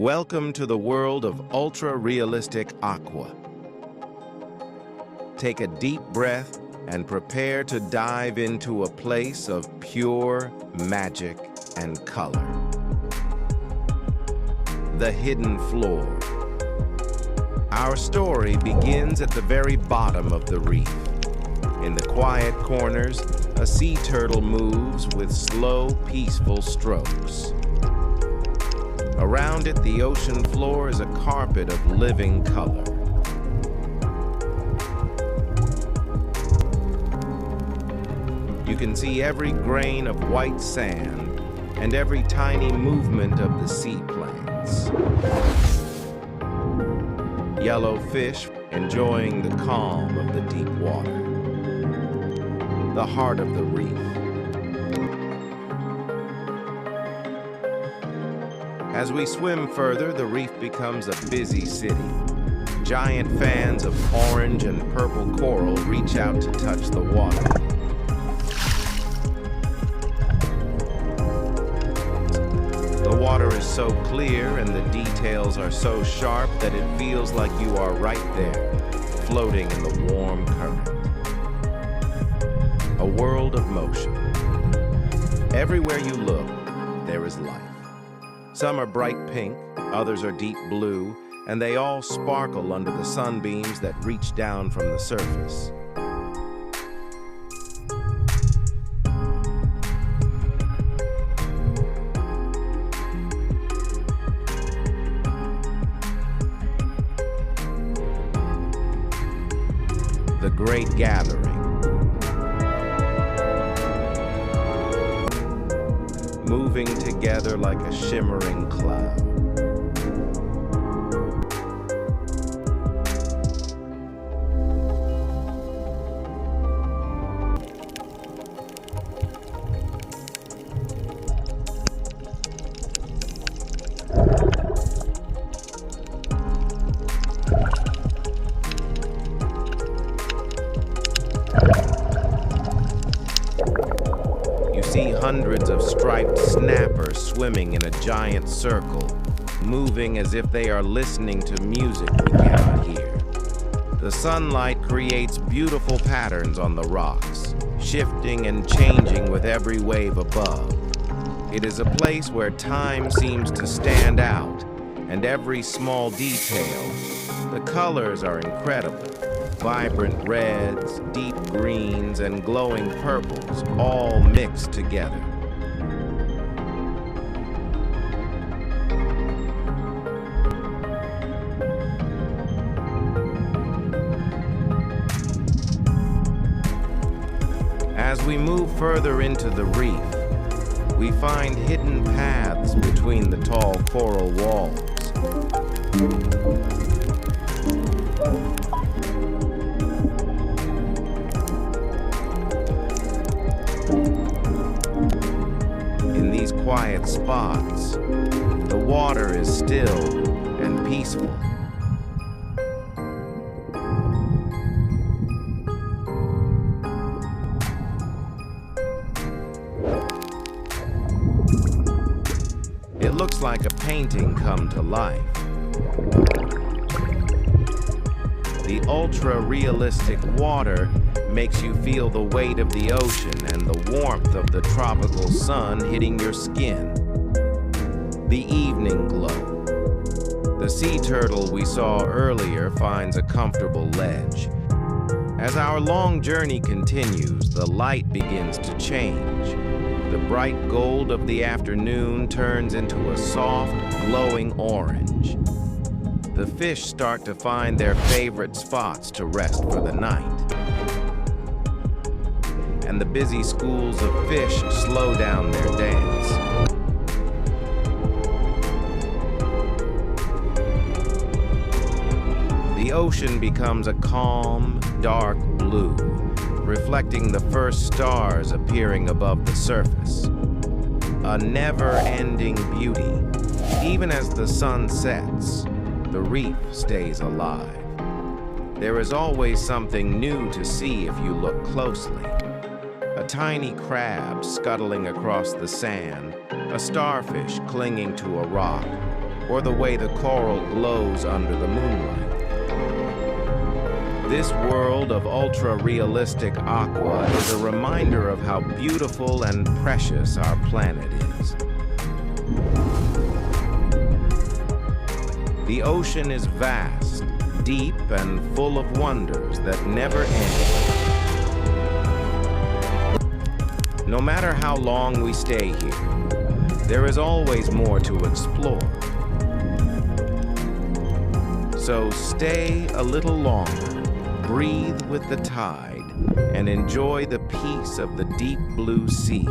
Welcome to the world of ultra-realistic aqua. Take a deep breath and prepare to dive into a place of pure magic and color. The hidden floor. Our story begins at the very bottom of the reef. In the quiet corners, a sea turtle moves with slow, peaceful strokes. Around it, the ocean floor is a carpet of living color. You can see every grain of white sand and every tiny movement of the sea plants. Yellow fish enjoying the calm of the deep water. The heart of the reef. As we swim further, the reef becomes a busy city. Giant fans of orange and purple coral reach out to touch the water. The water is so clear and the details are so sharp that it feels like you are right there, floating in the warm current. A world of motion. Everywhere you look, there is life. Some are bright pink, others are deep blue, and they all sparkle under the sunbeams that reach down from the surface. The Great Gathering. Moving together like a shimmering cloud. See hundreds of striped snappers swimming in a giant circle, moving as if they are listening to music we cannot hear. The sunlight creates beautiful patterns on the rocks, shifting and changing with every wave above. It is a place where time seems to stand out, and every small detail. The colors are incredible. Vibrant reds, deep greens, and glowing purples, all mixed together. As we move further into the reef, we find hidden paths between the tall coral walls. Quiet spots, the water is still and peaceful. It looks like a painting come to life. The ultra-realistic water makes you feel the weight of the ocean and the warmth of the tropical sun hitting your skin. The evening glow. The sea turtle we saw earlier finds a comfortable ledge. As our long journey continues, the light begins to change. The bright gold of the afternoon turns into a soft, glowing orange. The fish start to find their favorite spots to rest for the night. And the busy schools of fish slow down their dance. The ocean becomes a calm, dark blue, reflecting the first stars appearing above the surface. A never-ending beauty. Even as the sun sets, the reef stays alive. There is always something new to see if you look closely. A tiny crab scuttling across the sand, a starfish clinging to a rock, or the way the coral glows under the moonlight. This world of ultra-realistic aqua is a reminder of how beautiful and precious our planet is. The ocean is vast, deep, and full of wonders that never end. No matter how long we stay here, there is always more to explore. So stay a little longer, breathe with the tide, and enjoy the peace of the deep blue sea.